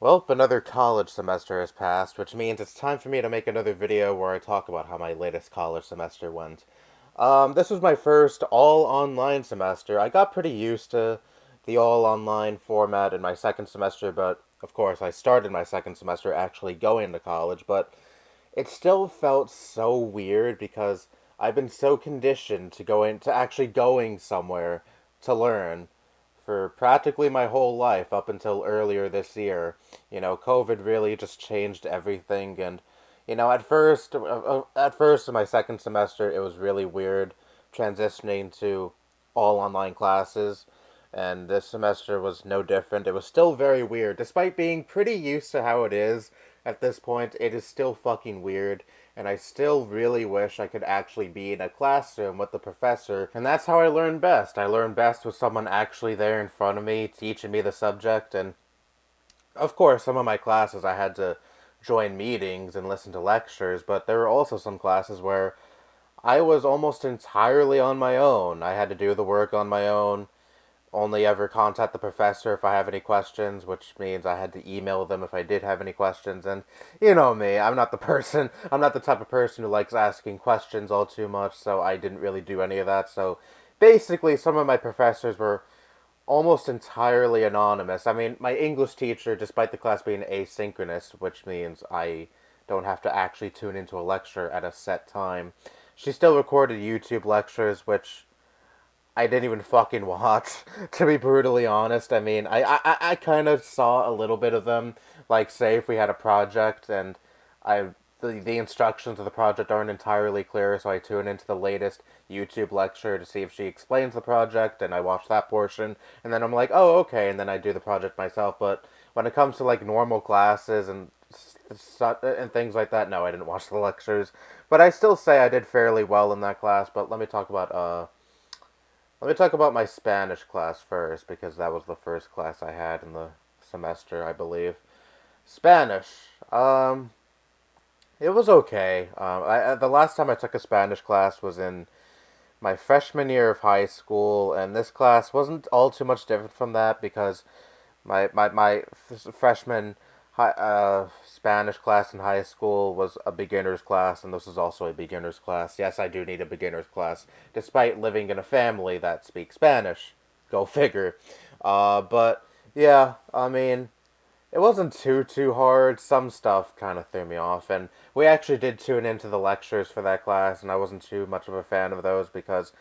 Well, another college semester has passed, which means it's time for me to make another video where I talk about how my latest college semester went. This was my first all-online semester. I got pretty used to the all-online format in my second semester, but of course I started my second semester actually going to college, but it still felt so weird because I've been so conditioned to actually going somewhere to learn for practically my whole life up until earlier this year. COVID really just changed everything, and at first in my second semester, it was really weird transitioning to all online classes, and this semester was no different. It was still very weird, despite being pretty used to how it is. At this point, it is still fucking weird, and I still really wish I could actually be in a classroom with the professor, and that's how I learn best. I learn best with someone actually there in front of me, teaching me the subject, and of course, some of my classes I had to join meetings and listen to lectures, but there were also some classes where I was almost entirely on my own. I had to do the work on my own, only ever contact the professor if I have any questions, which means I had to email them if I did have any questions. And you know me, I'm not the type of person who likes asking questions all too much, so I didn't really do any of that. So basically, some of my professors were almost entirely anonymous. I mean, my English teacher, despite the class being asynchronous, which means I don't have to actually tune into a lecture at a set time, she still recorded YouTube lectures, which I didn't even fucking watch, to be brutally honest. I mean, I kind of saw a little bit of them. Like, say, if we had a project and I the instructions of the project aren't entirely clear, so I tune into the latest YouTube lecture to see if she explains the project, and I watch that portion, and then I'm like, oh, okay, and then I do the project myself. But when it comes to like normal classes and things like that, no, I didn't watch the lectures. But I still say I did fairly well in that class. But let me talk about my Spanish class first, because that was the first class I had in the semester, I believe. Spanish. Um, it was okay. The last time I took a Spanish class was in my freshman year of high school, and this class wasn't all too much different from that because my freshman Spanish class in high school was a beginner's class, and this is also a beginner's class. Yes, I do need a beginner's class, despite living in a family that speaks Spanish. Go figure. But yeah, I mean, it wasn't too hard. Some stuff kind of threw me off, and we actually did tune into the lectures for that class, and I wasn't too much of a fan of those because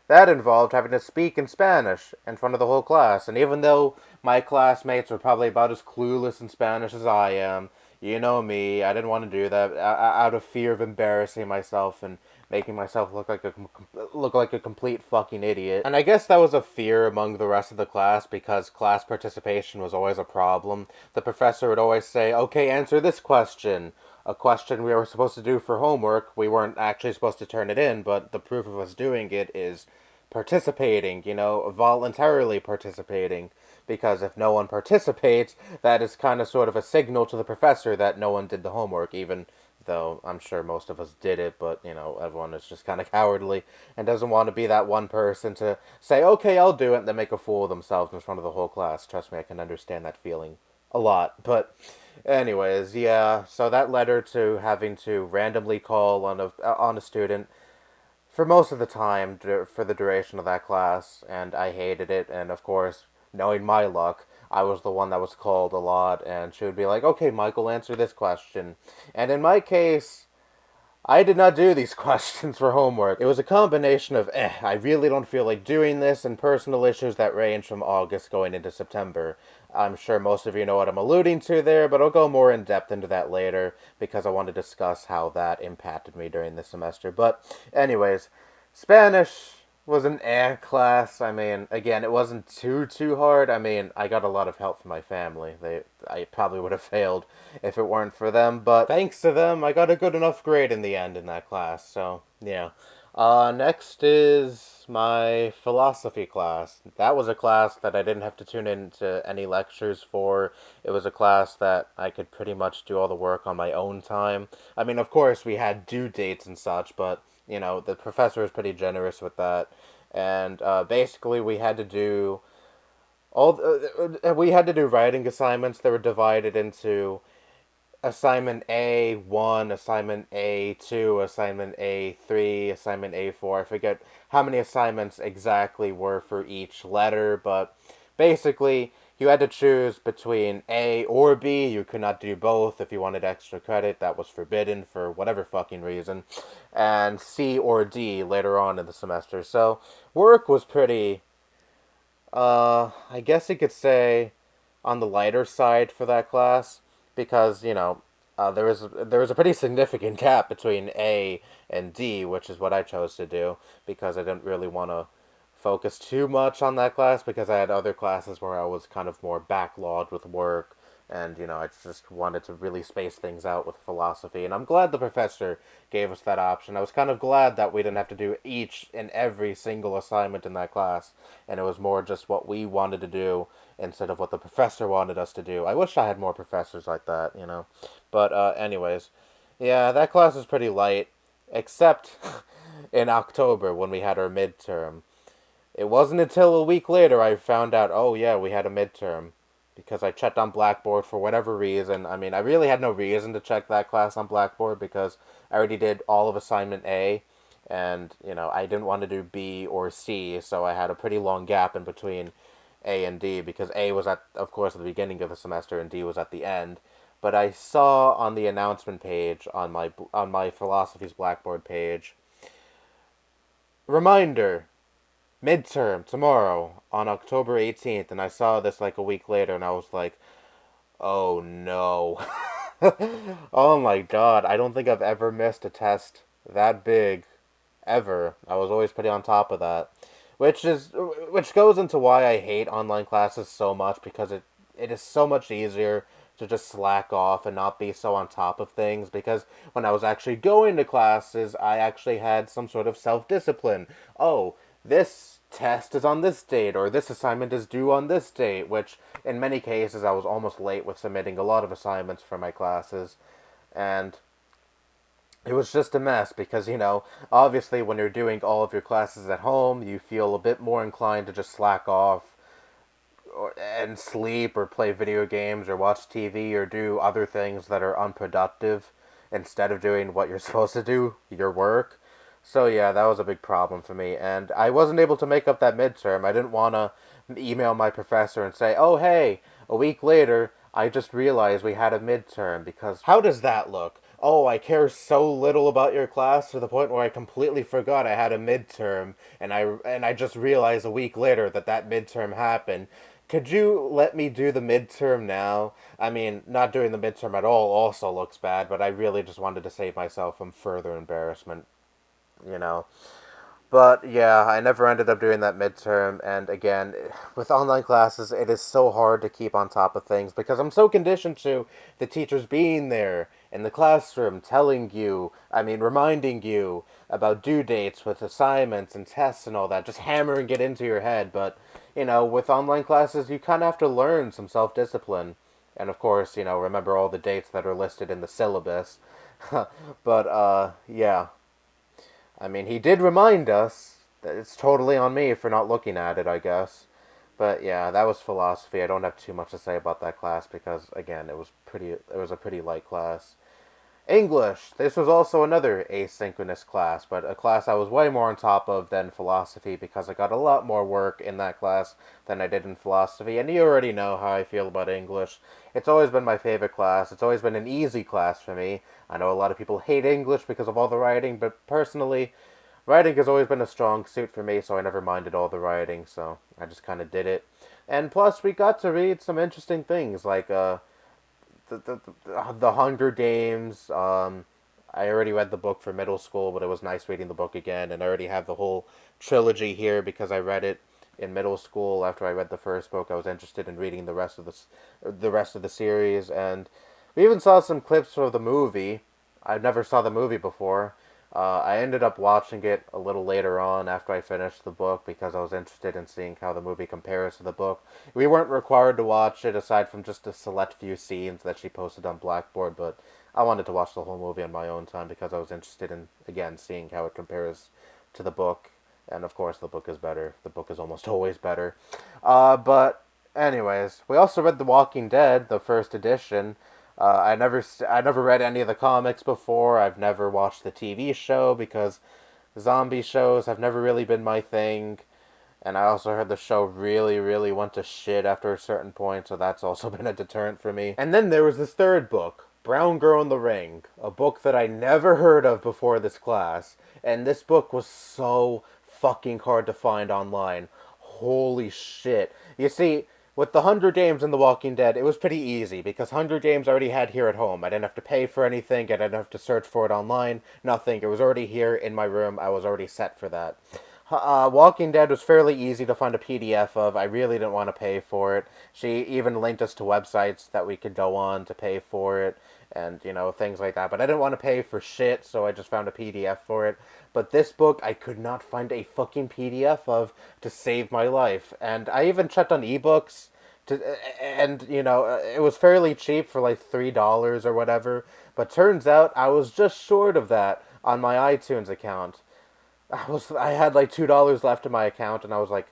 that involved having to speak in Spanish in front of the whole class. And even though my classmates were probably about as clueless in Spanish as I am, you know me, I didn't want to do that out of fear of embarrassing myself and making myself look like a complete fucking idiot. And I guess that was a fear among the rest of the class because class participation was always a problem. The professor would always say, "Okay, answer this question." A question we were supposed to do for homework. We weren't actually supposed to turn it in, but the proof of us doing it is participating, voluntarily participating. Because if no one participates, that is kind of sort of a signal to the professor that no one did the homework, even though I'm sure most of us did it, but, everyone is just kind of cowardly and doesn't want to be that one person to say, okay, I'll do it, and then make a fool of themselves in front of the whole class. Trust me, I can understand that feeling a lot. But anyways, yeah, so that led her to having to randomly call on a student for most of the time for the duration of that class, and I hated it. And of course, knowing my luck, I was the one that was called a lot, and she would be like, "Okay, Michael, answer this question." And in my case, I did not do these questions for homework. It was a combination of, I really don't feel like doing this, and personal issues that range from August going into September. I'm sure most of you know what I'm alluding to there, but I'll go more in depth into that later because I want to discuss how that impacted me during the semester. But, anyways, Spanish was an class. I mean, again, it wasn't too hard. I mean, I got a lot of help from my family. I probably would have failed if it weren't for them, but thanks to them, I got a good enough grade in the end in that class. So yeah. Next is my philosophy class. That was a class that I didn't have to tune into any lectures for. It was a class that I could pretty much do all the work on my own time. I mean, of course, we had due dates and such, but the professor was pretty generous with that. And basically, we had to do We had to do writing assignments. They were divided into assignment A1, assignment A2, assignment A3, assignment A4. I forget how many assignments exactly were for each letter, but basically you had to choose between A or B. You could not do both if you wanted extra credit. That was forbidden for whatever fucking reason. And C or D later on in the semester. So work was pretty, I guess you could say, on the lighter side for that class because there was a pretty significant gap between A and D, which is what I chose to do because I didn't really want to focus too much on that class because I had other classes where I was kind of more backlogged with work and I just wanted to really space things out with philosophy. And I'm glad the professor gave us that option. I was kind of glad that we didn't have to do each and every single assignment in that class, and it was more just what we wanted to do instead of what the professor wanted us to do. I wish I had more professors like that. But anyways, yeah, that class was pretty light, except in October when we had our midterm. It wasn't until a week later I found out, oh yeah, we had a midterm. Because I checked on Blackboard for whatever reason. I mean, I really had no reason to check that class on Blackboard because I already did all of assignment A, and I didn't want to do B or C, so I had a pretty long gap in between A and D because A was of course, at the beginning of the semester, and D was at the end. But I saw on the announcement page on my philosophy's Blackboard page, reminder, midterm tomorrow on October 18th, and I saw this like a week later, and I was like, oh no. Oh my god, I don't think I've ever missed a test that big ever. I was always pretty on top of that. Which goes into why I hate online classes so much because it is so much easier to just slack off and not be so on top of things because when I was actually going to classes, I actually had some sort of self-discipline. Oh, this test is on this date or this assignment is due on this date, which in many cases I was almost late with submitting a lot of assignments for my classes, and it was just a mess because obviously when you're doing all of your classes at home, you feel a bit more inclined to just slack off and sleep or play video games or watch TV or do other things that are unproductive instead of doing what you're supposed to do, your work. So yeah, that was a big problem for me, and I wasn't able to make up that midterm. I didn't want to email my professor and say, "Oh hey, a week later, I just realized we had a midterm," because how does that look? Oh, I care so little about your class to the point where I completely forgot I had a midterm, and I just realized a week later that that midterm happened. Could you let me do the midterm now? I mean, not doing the midterm at all also looks bad, but I really just wanted to save myself from further embarrassment, you know. But yeah, I never ended up doing that midterm, and again, with online classes, it is so hard to keep on top of things because I'm so conditioned to the teachers being there in the classroom telling you, I mean, reminding you about due dates with assignments and tests and all that, just hammering it into your head. But, with online classes, you kind of have to learn some self discipline. And of course, remember all the dates that are listed in the syllabus. But, yeah. I mean, he did remind us that it's totally on me for not looking at it, I guess. But yeah, that was philosophy. I don't have too much to say about that class because again, it was a pretty light class. English. This was also another asynchronous class, but a class I was way more on top of than philosophy because I got a lot more work in that class than I did in philosophy. And you already know how I feel about English. It's always been my favorite class. It's always been an easy class for me. I know a lot of people hate English because of all the writing, but personally, writing has always been a strong suit for me, so I never minded all the writing, so I just kind of did it. And plus, we got to read some interesting things like the Hunger Games. I already read the book for middle school, but it was nice reading the book again, and I already have the whole trilogy here because I read it in middle school. After I read the first book, I was interested in reading the rest of the series, and we even saw some clips for the movie. I never saw the movie before. I ended up watching it a little later on after I finished the book because I was interested in seeing how the movie compares to the book. We weren't required to watch it aside from just a select few scenes that she posted on Blackboard, but I wanted to watch the whole movie on my own time because I was interested in, again, seeing how it compares to the book. And of course, the book is better. The book is almost always better. But Anyways, we also read The Walking Dead, the first edition. I never read any of the comics before. I've never watched the TV show because zombie shows have never really been my thing. And I also heard the show really, really went to shit after a certain point, so that's also been a deterrent for me. And then there was this third book, Brown Girl in the Ring, a book that I never heard of before this class. And this book was so fucking hard to find online. Holy shit. You see, with the Hunger Games and The Walking Dead, it was pretty easy because Hunger Games I already had here at home. I didn't have to pay for anything, I didn't have to search for it online, nothing. It was already here in my room, I was already set for that. Walking Dead was fairly easy to find a PDF of. I really didn't want to pay for it. She even linked us to websites that we could go on to pay for it, and, things like that. But I didn't want to pay for shit, so I just found a PDF for it. But this book, I could not find a fucking PDF of to save my life. And I even checked on ebooks, and, it was fairly cheap for like $3 or whatever. But turns out I was just short of that on my iTunes account. I had like $2 left in my account, and I was like,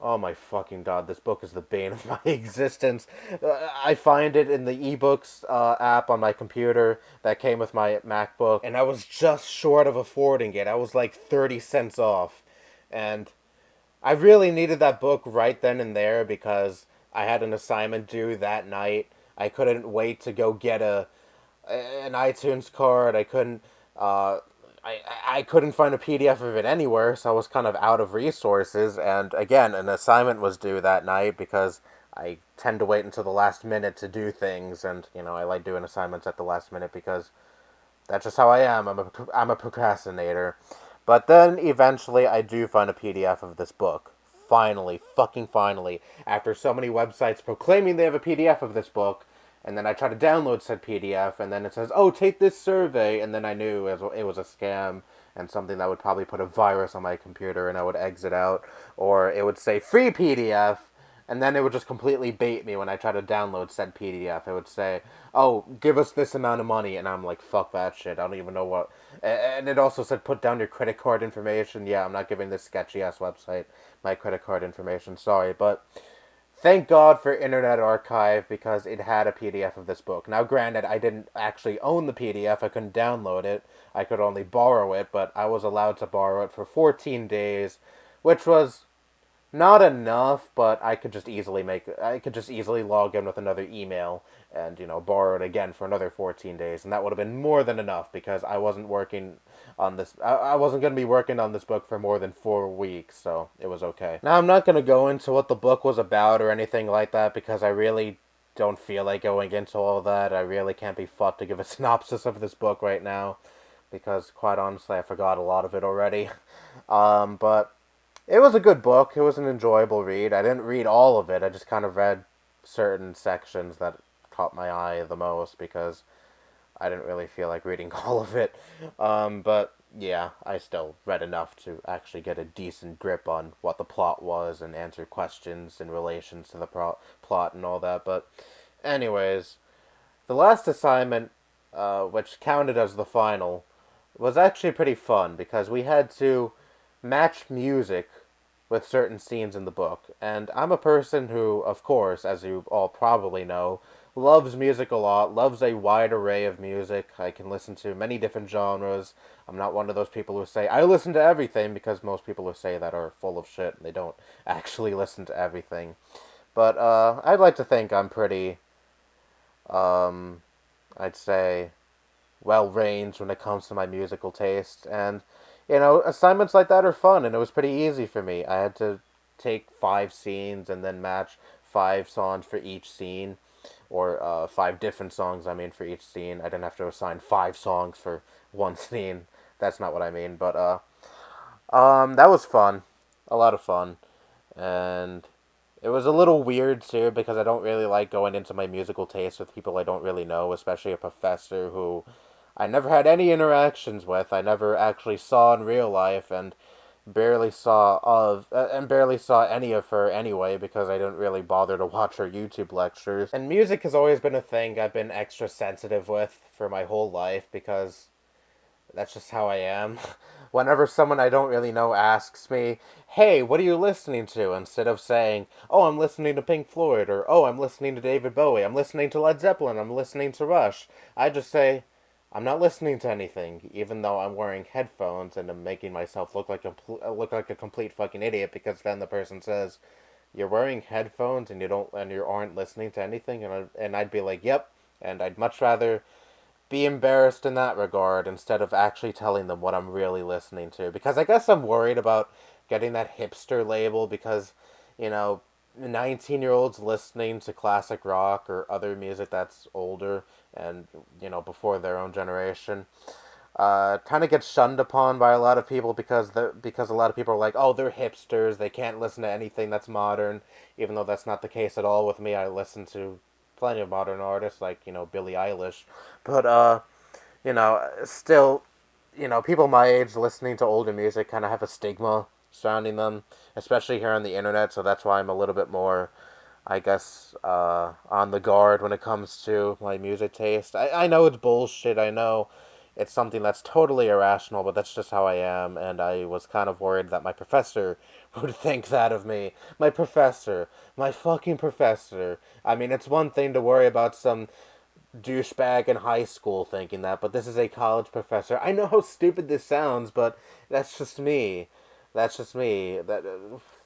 oh my fucking god, this book is the bane of my existence. I find it in the ebooks app on my computer that came with my MacBook, and I was just short of affording it. I was like 30 cents off, and I really needed that book right then and there because I had an assignment due that night. I couldn't wait to go get an iTunes card. I couldn't. I couldn't find a PDF of it anywhere, so I was kind of out of resources. And again, an assignment was due that night because I tend to wait until the last minute to do things, and I like doing assignments at the last minute because that's just how I am. I'm a procrastinator. But then eventually, I do find a PDF of this book. Finally, fucking finally, after so many websites proclaiming they have a PDF of this book. And then I try to download said PDF, and then it says, oh, take this survey. And then I knew it was a scam and something that would probably put a virus on my computer, and I would exit out. Or it would say free PDF, and then it would just completely bait me when I try to download said PDF. It would say, oh, give us this amount of money. And I'm like, fuck that shit. I don't even know what. And it also said, put down your credit card information. Yeah, I'm not giving this sketchy-ass website my credit card information. Sorry, but thank God for Internet Archive because it had a PDF of this book. Now, granted, I didn't actually own the PDF. I couldn't download it. I could only borrow it, but I was allowed to borrow it for 14 days, which was not enough, but I could just easily log in with another email and, borrow it again for another 14 days, and that would have been more than enough because I wasn't working on this. I wasn't going to be working on this book for more than 4 weeks, so it was okay. Now, I'm not going to go into what the book was about or anything like that because I really don't feel like going into all that. I really can't be fucked to give a synopsis of this book right now because, quite honestly, I forgot a lot of it already. But it was a good book. It was an enjoyable read. I didn't read all of it. I just kind of read certain sections that caught my eye the most because I didn't really feel like reading all of it. But yeah, I still read enough to actually get a decent grip on what the plot was and answer questions in relation to the plot and all that. But anyways, the last assignment, which counted as the final, was actually pretty fun because we had to match music with certain scenes in the book. And I'm a person who, of course, as you all probably know, loves music a lot, loves a wide array of music. I can listen to many different genres. I'm not one of those people who say, I listen to everything, because most people who say that are full of shit and they don't actually listen to everything. But I'd like to think I'm pretty, I'd say, well-ranged when it comes to my musical taste. And assignments like that are fun, and it was pretty easy for me. I had to take 5 scenes and then match 5 songs for each scene, or 5 different songs, for each scene. I didn't have to assign 5 songs for one scene. That's not what I mean, but, that was fun. A lot of fun. And it was a little weird, too, because I don't really like going into my musical taste with people I don't really know, especially a professor who I never had any interactions with. I never actually saw in real life, and barely saw any of her anyway because I didn't really bother to watch her YouTube lectures. And music has always been a thing I've been extra sensitive with for my whole life because that's just how I am. whenever someone I don't really know asks me, hey, what are you listening to? Instead of saying, oh, I'm listening to Pink Floyd, or oh, I'm listening to David Bowie, I'm listening to Led Zeppelin, I'm listening to Rush, I just say, I'm not listening to anything, even though I'm wearing headphones and I'm making myself look like a complete fucking idiot. Because then the person says, "You're wearing headphones and you aren't listening to anything," and I'd be like, "Yep," and I'd much rather be embarrassed in that regard instead of actually telling them what I'm really listening to. Because I guess I'm worried about getting that hipster label because, you know, 19-year-olds listening to classic rock or other music that's older and, you know, before their own generation. Kind of gets shunned upon by a lot of people because a lot of people are like, oh, they're hipsters. They can't listen to anything that's modern, even though that's not the case at all with me. I listen to plenty of modern artists like Billie Eilish, but still, people my age listening to older music kind of have a stigma surrounding them, especially here on the internet. So that's why I'm a little bit more, I guess, on the guard when it comes to my music taste. I know it's bullshit. I know it's something that's totally irrational, but that's just how I am. And I was kind of worried that my professor would think that of me. My professor. My fucking professor. I mean, it's one thing to worry about some douchebag in high school thinking that, but this is a college professor. I know how stupid this sounds, but that's just me. That's just me.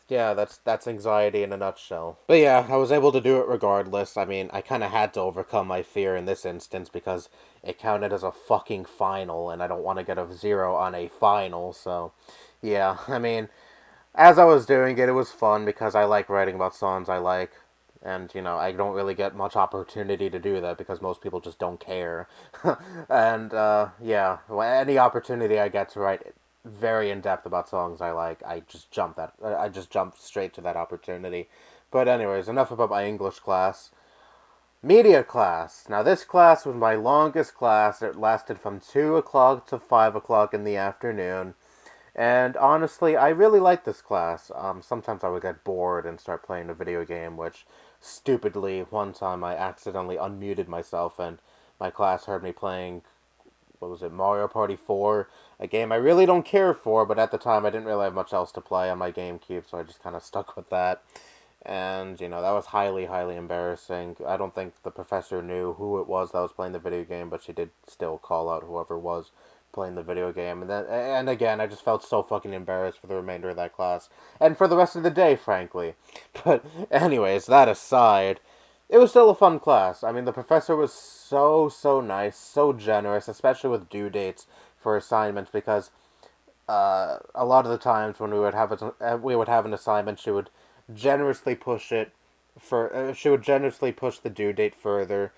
Yeah, that's anxiety in a nutshell. But yeah, I was able to do it regardless. I mean, I kind of had to overcome my fear in this instance because it counted as a fucking final, and I don't want to get a zero on a final. So, yeah, I mean, as I was doing it, it was fun because I like writing about songs I like. And, I don't really get much opportunity to do that because most people just don't care. And, yeah, any opportunity I get to write very in depth about songs I like, I just jump straight to that opportunity. But, anyways, enough about my English class. Media class. Now, this class was my longest class. It lasted from 2 o'clock to 5 o'clock in the afternoon. And honestly, I really liked this class. Sometimes I would get bored and start playing a video game, which stupidly, one time I accidentally unmuted myself and my class heard me playing, what was it, Mario Party 4, a game I really don't care for, but at the time I didn't really have much else to play on my GameCube, so I just kind of stuck with that. And, that was highly, highly embarrassing. I don't think the professor knew who it was that was playing the video game, but she did still call out whoever was playing the video game. And again, I just felt so fucking embarrassed for the remainder of that class. And for the rest of the day, frankly. But, anyways, that aside, it was still a fun class. I mean, the professor was so, so nice, so generous, especially with due dates for assignments, because a lot of the times when we would have an assignment, she would generously push the due date further,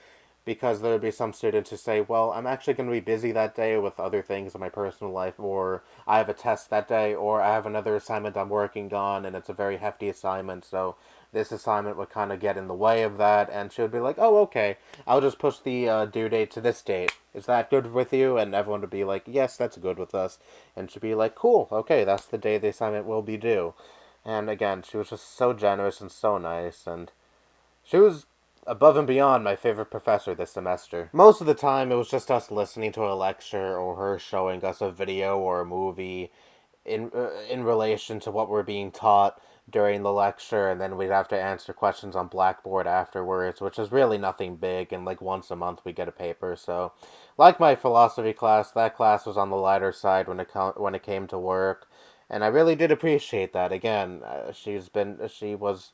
because there would be some students who say, well, I'm actually going to be busy that day with other things in my personal life, or I have a test that day, or I have another assignment I'm working on, and it's a very hefty assignment, so this assignment would kind of get in the way of that, and she would be like, oh, okay, I'll just push the due date to this date. Is that good with you? And everyone would be like, yes, that's good with us. And she'd be like, cool, okay, that's the day the assignment will be due. And again, she was just so generous and so nice, and she was above and beyond my favorite professor this semester. Most of the time, it was just us listening to a lecture or her showing us a video or a movie in relation to what we're being taught during the lecture, and then we'd have to answer questions on Blackboard afterwards, which is really nothing big, and like once a month we get a paper. So, like my philosophy class, that class was on the lighter side when it came to work, and I really did appreciate that. Again, she was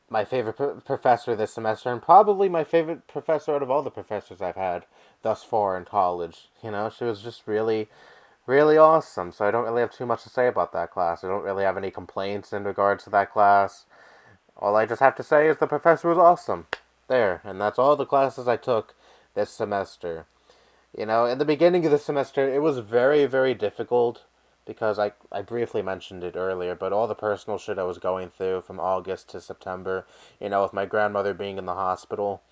my favorite professor this semester, and probably my favorite professor out of all the professors I've had thus far in college. She was just really, really awesome. So I don't really have too much to say about that class. I don't really have any complaints in regards to that class. All I just have to say is the professor was awesome. There, and that's all the classes I took this semester. In the beginning of the semester, it was very, very difficult because I briefly mentioned it earlier, but all the personal shit I was going through from August to September, with my grandmother being in the hospital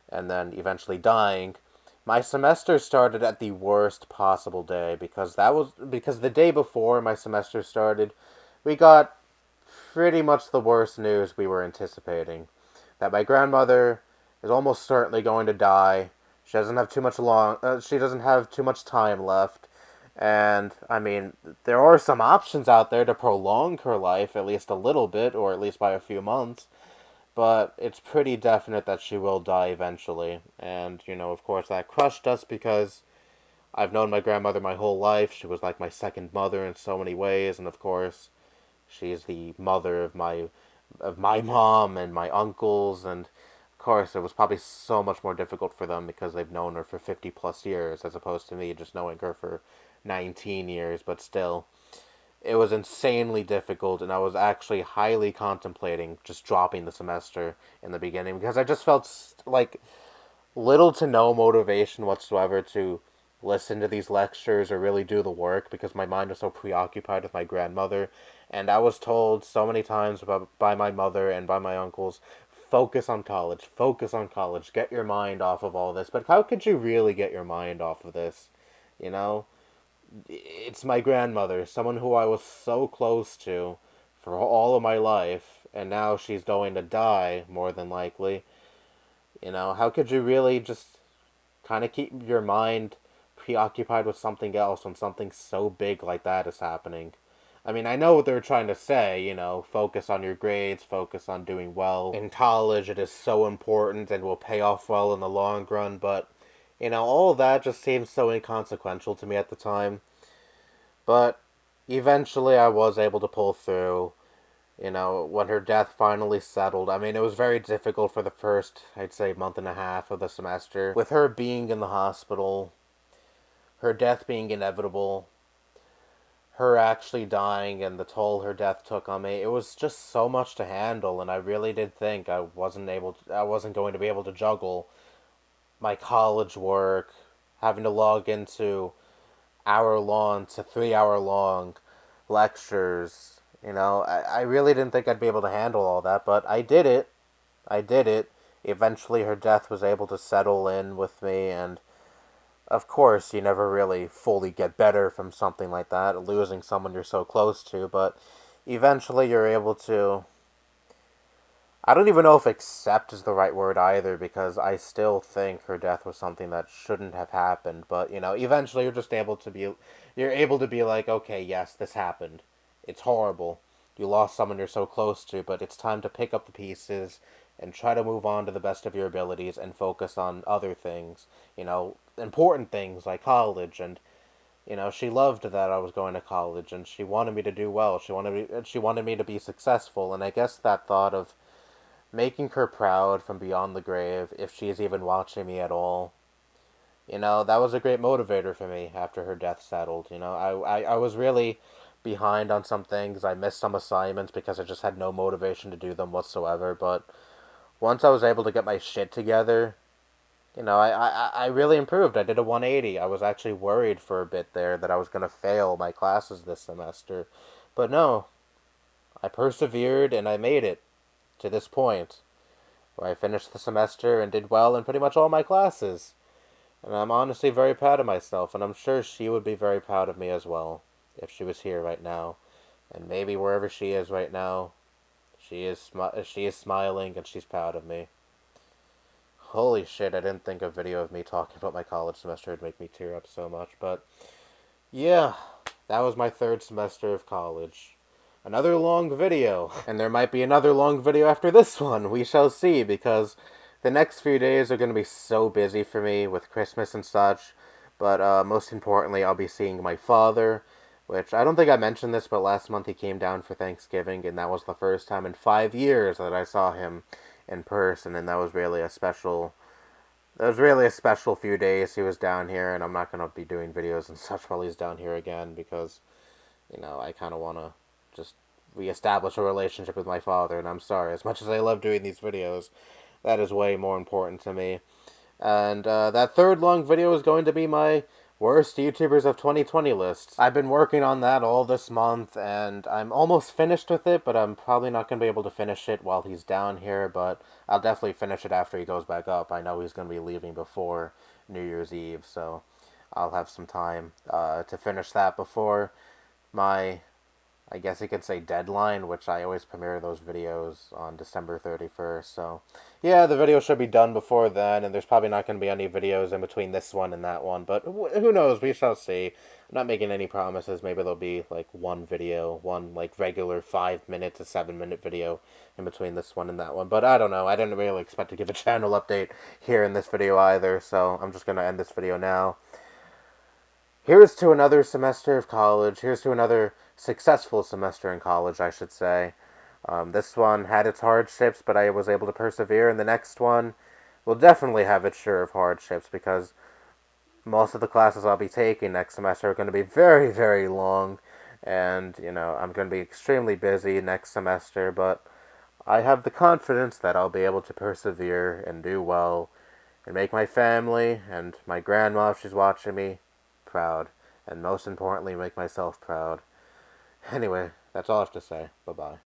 and then eventually dying, my semester started at the worst possible day because the day before my semester started, we got pretty much the worst news we were anticipating. That my grandmother is almost certainly going to die. She doesn't have too much time left, And, I mean, there are some options out there to prolong her life at least a little bit, or at least by a few months. But it's pretty definite that she will die eventually. And, of course, that crushed us because I've known my grandmother my whole life. She was like my second mother in so many ways. And, of course, she's the mother of my mom and my uncles. And, of course, it was probably so much more difficult for them because they've known her for 50 plus years as opposed to me just knowing her for 19 years. But still, it was insanely difficult, and I was actually highly contemplating just dropping the semester in the beginning because I just felt like little to no motivation whatsoever to listen to these lectures or really do the work because my mind was so preoccupied with my grandmother. And I was told so many times by my mother and by my uncles, focus on college, get your mind off of all this. But how could you really get your mind off of this? You know? It's my grandmother, someone who I was so close to for all of my life, and now she's going to die, more than likely. How could you really just kind of keep your mind preoccupied with something else when something so big like that is happening? I mean, I know what they're trying to say, focus on your grades, focus on doing well in college. It is so important and will pay off well in the long run, but, all of that just seems so inconsequential to me at the time. But eventually I was able to pull through, when her death finally settled. I mean, it was very difficult for the first, I'd say, month and a half of the semester. With her being in the hospital, her death being inevitable, her actually dying, and the toll her death took on me, it was just so much to handle, and I really did think I wasn't going to be able to juggle my college work, having to log into hour-long to 3-hour-long lectures. I really didn't think I'd be able to handle all that, but I did it. I did it. Eventually, her death was able to settle in with me, and of course, you never really fully get better from something like that, losing someone you're so close to, but eventually you're able to. I don't even know if accept is the right word either, because I still think her death was something that shouldn't have happened. But eventually you're able to be like, okay, yes, this happened. It's horrible. You lost someone you're so close to, but it's time to pick up the pieces and try to move on to the best of your abilities and focus on other things. Important things like college. And she loved that I was going to college, and she wanted me to do well. She wanted me to be successful, and I guess that thought of making her proud from beyond the grave, if she's even watching me at all. That was a great motivator for me after her death settled. I was really behind on some things. I missed some assignments because I just had no motivation to do them whatsoever. But once I was able to get my shit together, I really improved. I did a 180. I was actually worried for a bit there that I was going to fail my classes this semester. But no, I persevered and I made it to this point where I finished the semester and did well in pretty much all my classes. And I'm honestly very proud of myself, and I'm sure she would be very proud of me as well if she was here right now. And maybe wherever she is right now, she is smiling and she's proud of me. Holy shit, I didn't think a video of me talking about my college semester would make me tear up so much, but yeah, that was my third semester of college. Another long video. And there might be another long video after this one. We shall see, because the next few days are going to be so busy for me with Christmas and such. But most importantly, I'll be seeing my father, which I don't think I mentioned this, but last month he came down for Thanksgiving, and that was the first time in 5 years that I saw him in person, and that was really a special few days he was down here, and I'm not going to be doing videos and such while he's down here again because, I kind of want to just reestablish a relationship with my father, and I'm sorry. As much as I love doing these videos, that is way more important to me. And that third long video is going to be my worst YouTubers of 2020 list. I've been working on that all this month, and I'm almost finished with it, but I'm probably not going to be able to finish it while he's down here, but I'll definitely finish it after he goes back up. I know he's going to be leaving before New Year's Eve, so I'll have some time to finish that before my I guess you could say, deadline, which I always premiere those videos on December 31st. So, yeah, the video should be done before then, and there's probably not going to be any videos in between this one and that one, but who knows? We shall see. I'm not making any promises. Maybe there'll be, like, one video, one, like, regular 5 minute to 7 minute video in between this one and that one, but I don't know. I didn't really expect to give a channel update here in this video either, so I'm just going to end this video now. Here's to another semester of college. Here's to another successful semester in college, I should say. This one had its hardships, but I was able to persevere. And the next one will definitely have its share of hardships because most of the classes I'll be taking next semester are going to be very, very long. And, I'm going to be extremely busy next semester, but I have the confidence that I'll be able to persevere and do well and make my family and my grandma, if she's watching me, proud. And most importantly, make myself proud. Anyway, that's all I have to say. Bye-bye.